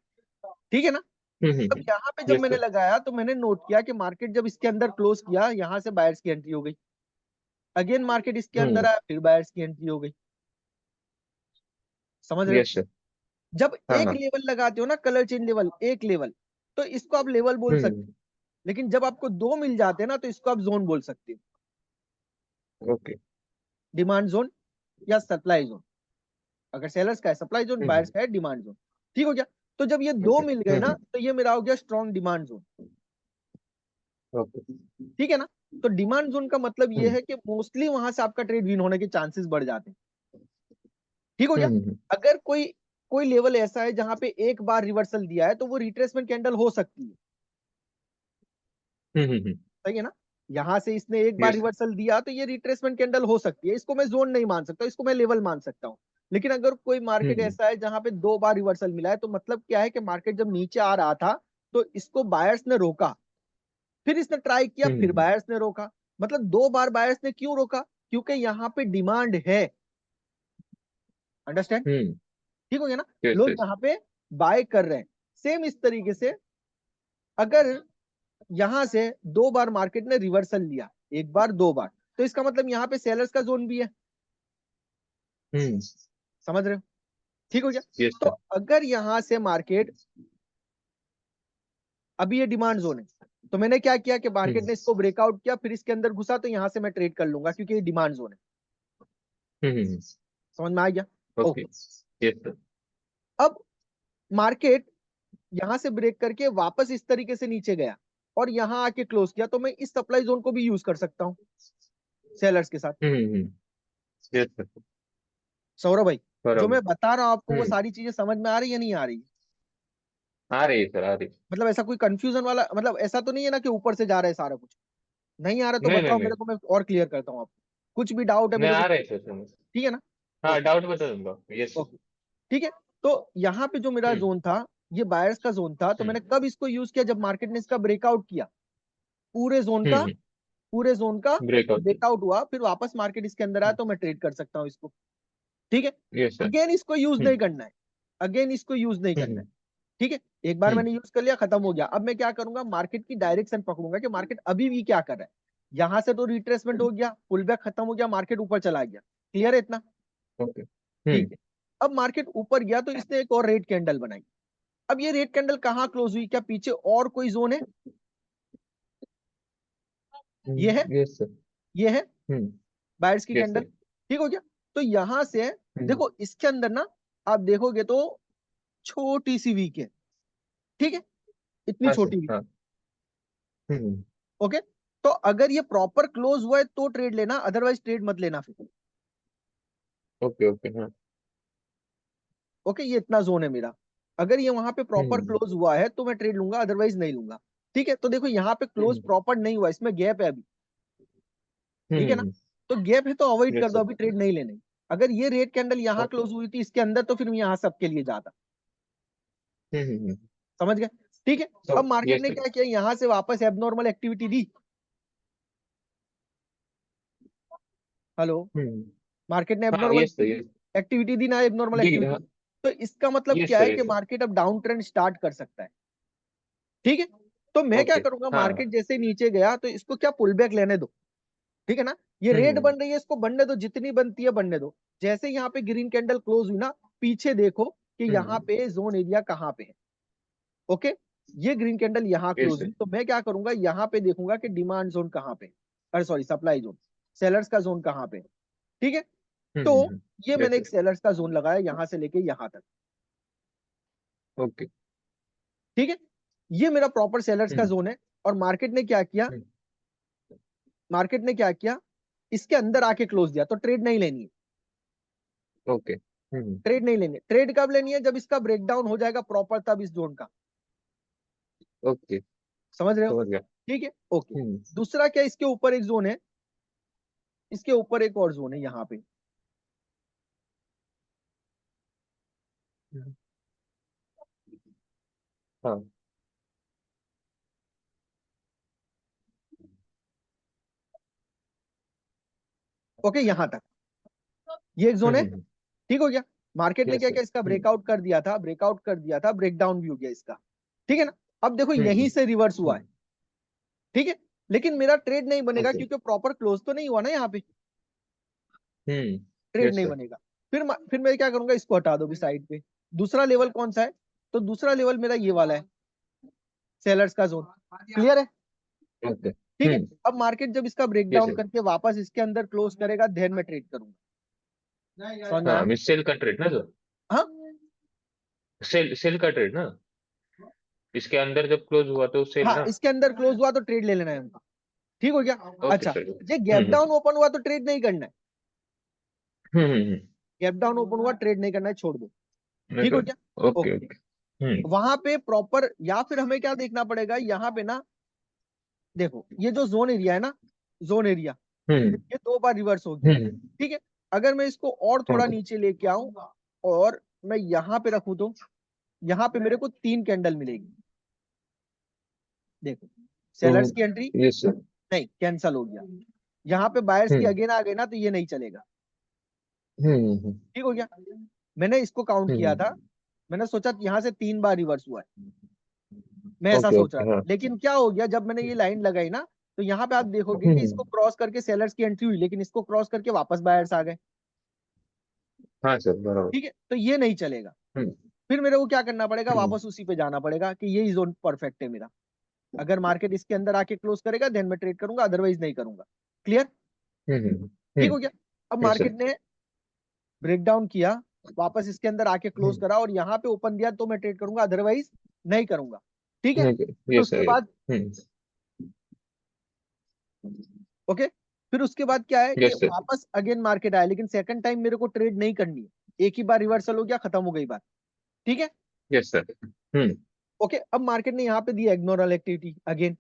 ठीक है ना। अब यहाँ पे जब यस मैंने सर। लगाया तो मैंने नोट किया कि मार्केट जब इसके अंदर क्लोज किया, यहाँ से बायर्स की एंट्री हो गई, अगेन मार्केट इसके अंदर आया, फिर बायर्स की एंट्री हो गई, समझ रहे हो। Yes sir. जब हाँ एक हाँ। लेवल लगाते हो ना, कलर चेंज लेवल, एक लेवल, तो इसको आप लेवल बोल सकते हो, लेकिन जब आपको दो मिल जाते हैं ना, तो इसको आप जोन बोल सकते हो, ओके। डिमांड जोन या सप्लाई जोन। अगर सेलर्स का है सप्लाई जोन, बायर्स का है डिमांड जोन, ठीक हो गया। तो जब ये दो ओके। मिल गए ना, तो ये मेरा हो गया स्ट्रॉन्ग डिमांड जोन, ओके। ठीक है ना। तो डिमांड जोन का मतलब ये है कि मोस्टली वहां से आपका ट्रेड विन होने के चांसेस बढ़ जाते हैं, ठीक हो गया। अगर कोई कोई लेवल ऐसा है जहां पे एक बार रिवर्सल दिया है, तो वो रिट्रेसमेंट कैंडल हो सकती है, सही है ना। यहां से इसने एक बार यस। रिवर्सल दिया तो ये रिट्रेसमेंट कैंडल हो सकती है, इसको मैं जोन नहीं मान सकता, इसको मैं लेवल मान सकता हूँ। लेकिन अगर कोई मार्केट ऐसा है जहां पे दो बार रिवर्सल मिला है, तो मतलब क्या है कि मार्केट जब नीचे आ रहा था तो इसको बायर्स ने रोका, फिर इसने ट्राई किया, फिर बायर्स ने रोका, मतलब दो बार बायर्स ने क्यों रोका, क्योंकि यहाँ पे डिमांड है, अंडरस्टैंड, ठीक हो गया ना। यस लोग यस। यहाँ पे बाय कर रहे हैं। सेम इस तरीके से अगर यहां से दो बार मार्केट ने रिवर्सल लिया, एक बार दो बार, तो इसका मतलब यहाँ पे सेलर्स का जोन भी है, समझ रहे हो, ठीक हो गया। यस तो सर। अगर यहां से मार्केट, अभी ये डिमांड जोन है, तो मैंने क्या किया कि मार्केट ने इसको ब्रेकआउट किया, फिर इसके अंदर घुसा, तो यहां से मैं ट्रेड कर लूंगा क्योंकि ये डिमांड जोन है, समझ में आ गया। ओके। Okay, yes sir. अब मार्केट यहां से ब्रेक करके वापस इस तरीके से नीचे गया और यहां आके क्लोज किया, तो मैं इस सप्लाई जोन को भी यूज कर सकता हूँ सेलर्स के साथ। Yes sir. सौरभ भाई, जो बराबर। मैं बता रहा हूँ आपको, वो सारी चीजें समझ में आ रही है नहीं आ रही? आ रही है सर, आ रही है। मतलब ऐसा कोई कंफ्यूजन वाला, मतलब ऐसा तो नहीं है ना कि ऊपर से जा रहा है सारा कुछ, नहीं आ रहा तो नहीं नहीं बताओ नहीं। मेरे को, मैं और क्लियर करता हूँ आपको, कुछ भी डाउट है नहीं मेरे को, आ रही है सर समझ। ठीक है ना। हाँ ओके, डाउट बता दूंगा, यस। ओके, ठीक है। तो यहाँ पे जो मेरा हम्म जोन था, ये बायर्स का जोन था, तो मैंने हम्म कब इसको यूज किया, जब मार्केट ने इसका ब्रेकआउट किया, पूरे जोन का, हम्म पूरे जोन का ब्रेकआउट। ब्रेकआउट हुआ, फिर वापस मार्केट इसके अंदर आया, तो मैं ट्रेड कर सकता हूँ इसको, ठीक है। Yes sir. अगेन इसको यूज हम्म नहीं करना है, अगेन इसको यूज नहीं करना है, हम्म ठीक है। एक बार हम्म मैंने यूज कर लिया, खत्म हो गया। अब मैं क्या करूंगा, मार्केट की डायरेक्शन पकड़ूंगा कि मार्केट अभी भी क्या कर रहा है। यहां से तो रिट्रेसमेंट हो गया, पुल बैक खत्म हो गया, मार्केट ऊपर चला गया, क्लियर है इतना, ओके। ठीक है। अब मार्केट ऊपर गया तो इसने एक और रेड कैंडल बनाई। अब ये रेड कैंडल कहाँ क्लोज हुई, क्या पीछे और कोई जोन है, ये है, यस सर। ये है हम्म बायर्स की यस कैंडल, सर। ठीक हो गया। तो यहां से हम्म देखो इसके अंदर ना, आप देखोगे तो छोटी सी वीक है, ठीक है, इतनी हाँ सर छोटी वीक, हाँ। हम्म ओके। तो अगर ये प्रॉपर क्लोज हुआ है तो ट्रेड लेना, अदरवाइज ट्रेड मत लेना फिर, ओके ओके। हाँ। ओके। ये इतना जोन है मेरा, अगर ये वहां पे प्रॉपर हम्म क्लोज हुआ है तो मैं ट्रेड लूंगा, अदरवाइज नहीं लूंगा, ठीक है। तो देखो यहाँ पे क्लोज हम्म प्रॉपर नहीं हुआ, इसमें गैप है अभी, ठीक है ना। तो गैप है तो अवॉइड कर यस दो, सर। अभी ट्रेड नहीं लेने। अगर ये रेड कैंडल यहाँ ओके। क्लोज हुई थी इसके अंदर, तो फिर मैं यहाँ सबके लिए जाता, हम्म समझ गए, ठीक है। अब मार्केट यस ने सर। क्या किया, यहाँ से वापस एबनॉर्मल एक्टिविटी दी, हेलो, हम्म मार्केट ने हाँ abnormal yes sir yes. Activity दी ना, एबनॉर्मल डी हाँ। एक्टिविटी। तो इसका मतलब यस क्या सर है कि यस सर। मार्केट अब डाउन ट्रेंड स्टार्ट कर सकता है, ठीक है। तो मैं क्या ओके। करूंगा, हाँ। मार्केट जैसे नीचे गया तो इसको क्या पुल बैक लेने दो, ठीक है ना। ये रेड हम्म। बन रही है, इसको बनने दो, जितनी बनती है बनने दो। जैसे यहाँ पे ग्रीन कैंडल क्लोज हुई ना, पीछे देखो कि यहाँ हम्म। पे जोन एरिया कहाँ पे है। ओके, ये ग्रीन कैंडल यहाँ यस क्लोज सर। हुई तो मैं क्या करूंगा, यहाँ पे देखूंगा कि डिमांड जोन कहाँ पे, अरे सॉरी सप्लाई जोन, सेलर्स का जोन कहाँ पे है, ठीक है। तो ये यस मैंने एक सर। सेलर्स का जोन लगाया यहाँ से लेके यहाँ तक, ओके। ठीक है। ये मेरा प्रॉपर सेलर्स का हम्म। जोन है। और मार्केट ने क्या किया, हम्म। मार्केट ने क्या किया, इसके अंदर आके क्लोज दिया, तो ट्रेड नहीं लेनी है, ओके। ट्रेड नहीं लेनी है। ट्रेड कब लेनी है, जब इसका ब्रेकडाउन हो जाएगा प्रॉपर, तब इस जोन का, ओके। समझ रहे हो, समझ गया। ठीक है। ओके, हम्म। दूसरा क्या, इसके ऊपर एक जोन है, इसके ऊपर एक और जोन है यहाँ पे। हम्म। हाँ। ओके, यहाँ तक ये एक जोन है, हम्म। ठीक हो गया। मार्केट ने यस क्या सर। किया, इसका ब्रेकआउट कर दिया था, ब्रेकआउट कर दिया था, ब्रेकडाउन भी हो गया इसका, ठीक है ना। अब देखो यहीं से रिवर्स हुआ है, ठीक है। लेकिन मेरा ट्रेड नहीं बनेगा ओके। क्योंकि प्रॉपर क्लोज तो नहीं हुआ ना यहाँ पे, ट्रेड यस नहीं सर। बनेगा। फिर मैं क्या करूंगा, इसको हटा दो भी साइड पे। दूसरा लेवल कौन सा है, तो दूसरा लेवल मेरा ये वाला है, सेलर्स का जोन, क्लियर है, ओके। ठीक है। अब मार्केट जब इसका यस ब्रेकडाउन सर। करके वापस इसके अंदर क्लोज करेगा, देन मैं ट्रेड करूंगा, समझ में हाँ, आया। मिस सेल का ट्रेड ना सर। हाँ सेल सेल का ट्रेड ना। इसके अंदर जब क्लोज हुआ तो सेल हाँ, ना। इसके अंदर क्लोज हुआ तो ट्रेड ले लेना है हमको, ठीक हो गया। ओके अच्छा, सर। ये गैप डाउन ओपन हुआ तो ट्रेड नहीं करना है, हम्म। गैप डाउन ओपन हुआ ट्रेड नहीं करना है, छोड़ दो, मैं ठीक हो कर। गया। Okay okay, okay. हम्म। वहां पे प्रॉपर, या फिर हमें क्या देखना पड़ेगा यहाँ पे ना, देखो ये जो जोन एरिया है ना, जोन एरिया, हम्म। ये 2 बार रिवर्स हो गया, हम्म। ठीक है। अगर मैं इसको और थोड़ा हाँ। नीचे लेके आऊं और मैं यहाँ पे रखूं, तो यहाँ पे मेरे को 3 कैंडल मिलेगी, देखो तो सेलर्स की एंट्री यस सर। नहीं, कैंसल हो गया। यहाँ पे बायर्स की हम्म। अगेन आ गए ना, तो ये नहीं चलेगा, हम्म। ठीक हो गया। मैंने इसको काउंट किया था, हम्म। मैंने सोचा यहाँ से 3 बार रिवर्स हुआ है, मैं ऐसा ओके सोच रहा ओके। था। हाँ। लेकिन क्या हो गया, जब मैंने ये लाइन लगाई ना, तो यहाँ पे आप देखोगे कि हम्म। इसको क्रॉस करके सेलर्स की एंट्री हुई, लेकिन इसको क्रॉस करके वापस बायर्स आ गए, हाँ सर, बराबर। ठीक है। तो ये नहीं चलेगा, हम्म। फिर मेरे को क्या करना पड़ेगा, हम्म। वापस उसी पे जाना पड़ेगा कि यही जोन परफेक्ट है मेरा। अगर मार्केट इसके अंदर आके क्लोज करेगा देन मैं ट्रेड करूंगा, अदरवाइज नहीं करूंगा, क्लियर, हम्म। ठीक हो गया। अब यस सर। मार्केट ने ब्रेक डाउन किया, वापस इसके अंदर आके क्लोज हम्म। करा और यहाँ पे ओपन दिया, तो मैं ट्रेड करूंगा, अदरवाइज नहीं करूंगा, ठीक है। फिर यस उसके सर। बाद, हम्म। ओके, फिर उसके बाद क्या है कि यस सर। वापस अगेन मार्केट आया, लेकिन सेकंड टाइम मेरे को ट्रेड नहीं करनी है, एक ही बार रिवर्सल हो गया, खत्म हो गई बात, ठीक है। Yes sir. ओके, अब मार्केट ने यहाँ पे दिया एब्नॉर्मल एक्टिविटी अगेन,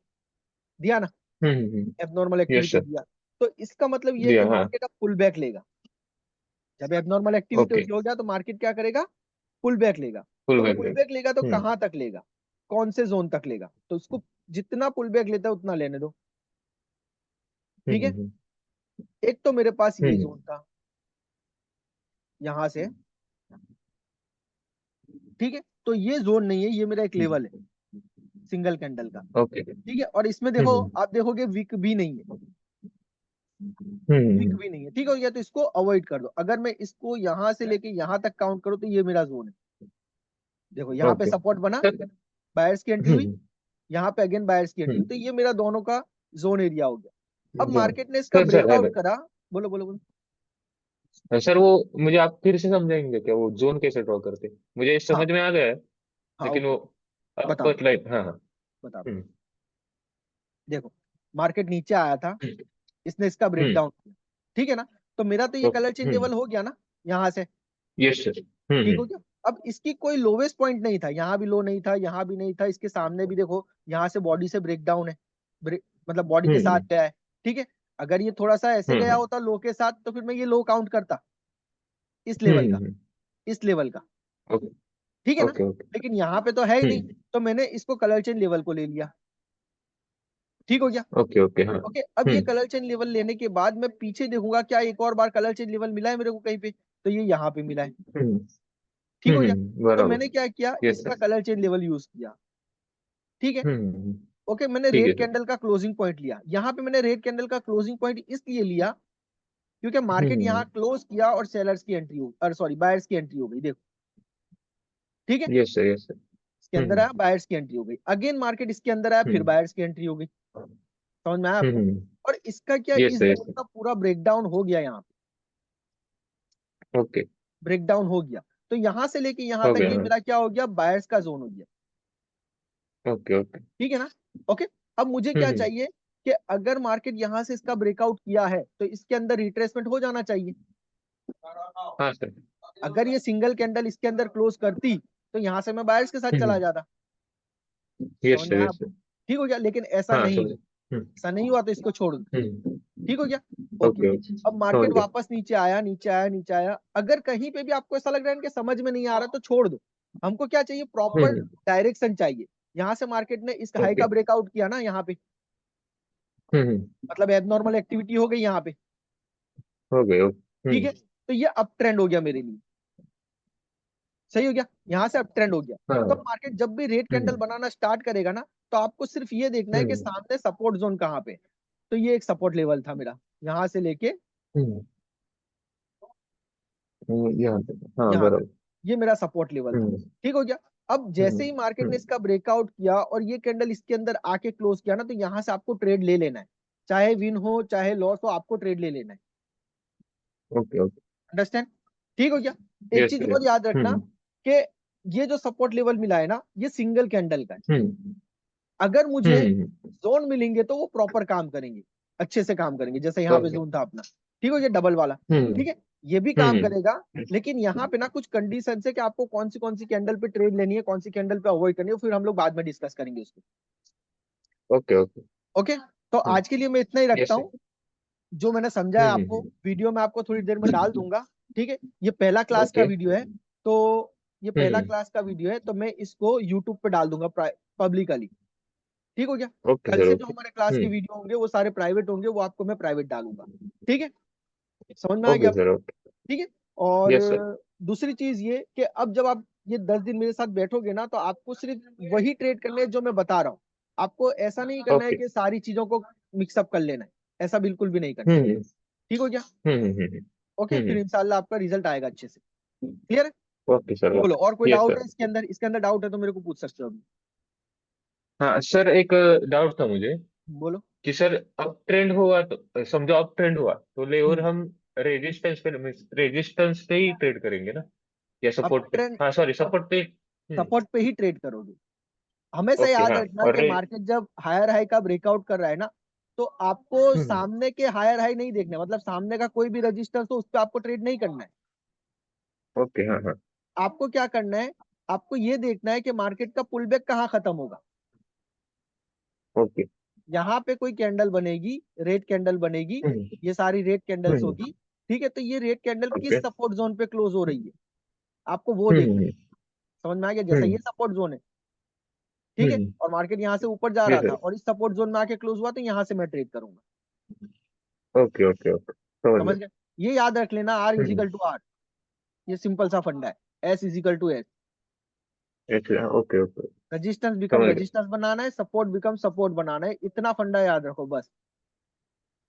दिया ना, एब्नॉर्मल यस एक्टिविटी सर। दिया। तो इसका मतलब ये है कि दिया हाँ। मार्केट अब पुल बैक लेगा, जब एब्नॉर्मल एक्टिविटी ओके। हो गया तो मार्केट क्या करेगा, पुल बैक लेगा। फुल तो बैक पुल में। बैक लेगा तो हम्म। कहां तक लेगा, कौन से जोन तक लेगा, तो उसको जितना पुल बैक लेता है उतना लेने दो, ठीक है। हम्म। एक तो मेरे पास ये हम्म। जोन था यहां से, ठीक है। तो ये जोन नहीं है, ये मेरा एक लेवल है सिंगल कैंडल का, ओके। ठीक है। और इसमें देखो, आप देखोगे वीक भी नहीं है, वीक हम्म। भी नहीं है, ठीक हो गया। तो इसको अवॉइड कर दो। अगर मैं इसको यहां से लेके यहां तक काउंट करूँ तो ये मेरा जोन है, देखो यहाँ पे ओके सपोर्ट बना, सर। बायर्स की एंट्री हुई, यहाँ पे अगेन बायर्स की एंट्री हुई, तो ये मेरा दोनों का जोन एरिया हो गया। अब मार्केट ने इसका सर सर ब्रेकआउट हेलो। करा, बोलो बोलो बोलो। सर वो मुझे आप फिर से समझाएंगे क्या, वो जोन कैसे ड्रॉ करते? मुझे हाँ समझ में आ गया है, हाँ, लेकिन वो ओके, आप बता दो बतलाइए। हाँ हाँ। बता दो। हम्म। देखो, मार्केट नीचे आया था, इसने इसका हम्म। ब्रेकडाउन किया, ठीक है ना। तो मेरा तो ये ओके। कलर चेंज लेवल हो गया ना, यहाँ से, यस सर। ठीक हो गया। अब इसकी कोई लोवेस्ट पॉइंट नहीं था, यहाँ भी लो नहीं था, यहाँ भी नहीं था, इसके सामने भी देखो, यहाँ से बॉडी से ब्रेकडाउन है, मतलब बॉडी के साथ हम्म। गया है, ठीक है। अगर ये थोड़ा सा ऐसे गया हम्म। होता लो के साथ, तो फिर मैं ये लो काउंट करता, इस लेवल का, हम्म। इस लेवल का, ओके ठीक है ना। Okay okay. लेकिन यहाँ पे तो है ही नहीं, तो मैंने इसको कलर चेंज लेवल को ले लिया, ठीक हो गया। Okay okay. हाँ। ओके, अब ये कलर चेंज लेवल लेने के बाद मैं पीछे देखूंगा क्या एक और बार कलर चेंज लेवल मिला है मेरे को कहीं पे, तो ये यहाँ पे मिला है, हम्म। ठीक हो गया। तो बराबर। मैंने क्या किया, यस इसका sir. Colour change level use किया, ठीक है। ओके, मैंने ठीक है रेड सर। कैंडल का क्लोजिंग पॉइंट लिया। यहाँ पे मैंने रेड कैंडल का क्लोजिंग पॉइंट इसलिए लिया क्योंकि मार्केट यहाँ हम्म। क्लोज किया और सेलर्स की एंट्री हो, सॉरी बायर्स की एंट्री हो गई, देखो ठीक है। Yes sir, yes sir. इसके अंदर हम्म। आया, बायर्स की एंट्री हो गई, अगेन मार्केट इसके अंदर आया, फिर हम्म। बायर्स की एंट्री हो गई। समझ में आया आपको? हम्म। और इसका क्या, यस इस सर, यस जोन सर। का पूरा ब्रेकडाउन हो गया, यहाँ पे ओके। ब्रेकडाउन हो गया। तो यहाँ से लेके यहाँ हो तक गया, ये हाँ। मेरा क्या हो गया, बायर्स का जोन हो गया। Okay, okay. ठीक है ना? ओके, अब मुझे क्या हम्म। चाहिए कि अगर मार्केट यहाँ से इसका ब्रेकआउट किया है तो इसके अंदर रिट्रेसमेंट हो जाना चाहिए। हाँ सर। अगर ये सिंगल कैंडल इसके अंदर क्लोज करती तो यहाँ से मैं बायर्स के साथ चला हम्म। जाता। यस समझ में सर, आया यस आपको? सर। ठीक हो गया, लेकिन ऐसा हाँ नहीं समझ। हुआ। ऐसा नहीं हुआ तो इसको छोड़ दो। हम्म। ठीक हो गया। ओके, ओके, ओके, अब समझ मार्केट गया। वापस नीचे आया, नीचे आया, नीचे आया। अगर कहीं पे भी आपको ऐसा लग रहा है कि समझ में नहीं आ रहा तो छोड़ दो। हमको क्या चाहिए, प्रॉपर हम्म। डायरेक्शन चाहिए। यहाँ से मार्केट ने इस हाई ओके। का ब्रेकआउट किया ना यहाँ पे, हम्म। मतलब एबनॉर्मल एक्टिविटी हो गई यहाँ पे। हो गए, ओके। ठीक है, तो ये अप ट्रेंड हो गया मेरे लिए। सही हो गया, यहाँ से अप ट्रेंड हो गया। तो हाँ। मार्केट जब भी रेड कैंडल हम्म। बनाना स्टार्ट करेगा ना, तो आपको सिर्फ ये देखना है कि हम्म। सामने सपोर्ट जोन कहाँ पे है। तो ये एक सपोर्ट लेवल था मेरा, यहाँ से लेके हम्म। यहाँ पे, हाँ यहाँ तक, बराबर। ये मेरा सपोर्ट लेवल था। हम्म। ठीक हो गया। अब हम्म। जैसे ही मार्केट ने हम्म। इसका ब्रेकआउट किया और ये कैंडल इसके अंदर आके क्लोज किया ना, तो यहाँ से आपको ट्रेड ले लेना है। चाहे विन हो चाहे लॉस हो, आपको ट्रेड ले लेना है। Okay, okay. अंडरस्टैंड? ठीक हो गया। एक यस चीज सर, और यस। याद रखना हम्म। कि ये जो सपोर्ट लेवल मिला है ना, ये सिंगल कैंडल का है। हम्म। अगर मुझे हम्म। जोन मिलेंगे तो वो प्रॉपर काम करेंगे, अच्छे से काम करेंगे, जैसे यहाँ पे ओके। जोन था अपना। ठीक है, ये डबल वाला। हम्म। ठीक है, ये भी काम हम्म। करेगा। लेकिन यहाँ पे ना कुछ कंडीशन है कि आपको कौन सी कैंडल पे ट्रेड लेनी है, कौन सी कैंडल पे अवॉइड करनी है, फिर हम लोग बाद में डिस्कस करेंगे उसको। Okay, okay. ओके, तो हम्म। आज के लिए मैं इतना ही रखता यस सर। हूँ। जो मैंने समझाया आपको वीडियो में, आपको थोड़ी देर में डाल दूंगा। ठीक है, ये पहला क्लास का ओके। वीडियो है। तो ये पहला हम्म। क्लास का वीडियो है, तो मैं इसको यूट्यूब पे डाल दूंगा पब्लिकली। ठीक हो गया। ओके कल सर, से जो ओके। हमारे क्लास के हम्म। वीडियो होंगे वो सारे प्राइवेट होंगे, वो आपको मैं प्राइवेट डालूंगा। ठीक है, समझ में आ गया ओके आपको? Sir, okay. ठीक है। और यस सर। दूसरी चीज ये कि अब जब आप ये 10 दिन मेरे साथ बैठोगे ना, तो आपको सिर्फ वही ट्रेड करने हैं जो मैं बता रहा हूँ। आपको ऐसा नहीं करना है ओके। कि सारी चीजों को मिक्सअप कर लेना है। ऐसा बिल्कुल भी नहीं करना है। हम्म। ठीक हो गया। हम्म। ओके, फिर इंशाल्लाह आपका रिजल्ट आएगा अच्छे से। क्लियर है? ओके सर, बोलो, और कोई ओके। यस डाउट है सर। इसके अंदर? इसके अंदर डाउट है तो मेरे को पूछ सकते हो अभी। हाँ सर, एक डाउट था मुझे बोलो। कि सर, अप ट्रेंड हुआ तो समझो अप ट्रेंड हुआ तो लेवर हम्म। हम रेजिस्टेंस पे ही ट्रेड करेंगे ना, या अब सपोर्ट पे? ट्रेंड हाँ सॉरी, सपोर्ट पे। सपोर्ट पे ही ट्रेड करोगे। हमेशा ओके, याद हाँ। रखना और कि मार्केट जब हायर हाई का ब्रेकआउट कर रहा है ना, तो आपको हम्म। सामने के हायर हाई नहीं देखना है। मतलब सामने का कोई भी रजिस्टेंस हो उस पर आपको ट्रेड नहीं करना है। ओके, हाँ, हाँ। आपको क्या करना है, आपको ये देखना है कि मार्केट का पुल बैक कहाँ खत्म होगा। ओके। यहाँ पे कोई कैंडल बनेगी, रेड कैंडल बनेगी, हम्म। ये सारी रेड कैंडल्स हम्म। होगी। ठीक है, तो ये रेड कैंडल ओके। किस सपोर्ट जोन पे क्लोज हो रही है, आपको वो देखना है। हम्म। समझ में आ गया? जैसा ये हम्म। सपोर्ट जोन है, ठीक है, हम्म। और मार्केट यहाँ से ऊपर जा जी रहा था सर। और इस सपोर्ट जोन में आके क्लोज हुआ, तो यहाँ से मैं ट्रेड करूंगा। ओके, ओके, ओके, समझ समझ गया। गए? ये याद रख लेना, R hmm. Is equal to R. ये सिंपल सा फंडा है, एस इजिकल टू एस। अच्छा, ओके, ओके। रजिस्टेंस बिकम समझ गया। रजिस्टेंस बनाना है, सपोर्ट बिकम सपोर्ट बनाना है, इतना फंडा याद रखो बस।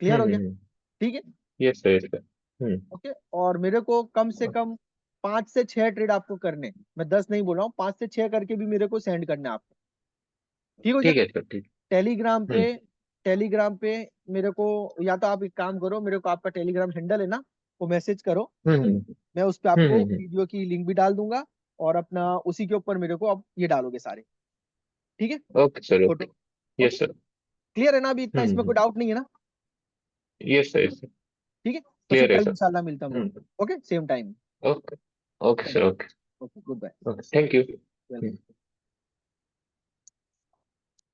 क्लियर हो गया? हम्म। ठीक है। Yes sir, yes sir. Hmm. Okay, और मेरे को कम से कम 5 से 6 ट्रेड आपको करने, मैं 10 नहीं बोल रहा हूँ, 5 से 6 करके भी मेरे को सेंड करना है आपको। ठीक हो गया। ठीक है सर, ठीक। टेलीग्राम पे, हम्म। टेलीग्राम पे मेरे को, या तो आप एक काम करो, मेरे को आपका टेलीग्राम हैंडल है ना, वो मैसेज करो। हम्म। मैं उस पर आपको हम्म। वीडियो की लिंक भी डाल दूंगा, और अपना उसी के ऊपर मेरे को अब ये डालोगे सारे। ठीक है, okay sir, photo. Okay. Okay, yes sir. Clear है ना? अभी इतना इसमें हम्म। कोई डाउट नहीं है ना? Yes sir, yes sir. ठीक है, तो फिर क्लियर है कल सर। इंशाल्लाह मिलता हूँ। Hmm. Okay, same time. Okay. Okay sir, okay. Okay, goodbye. Okay, thank you. Welcome.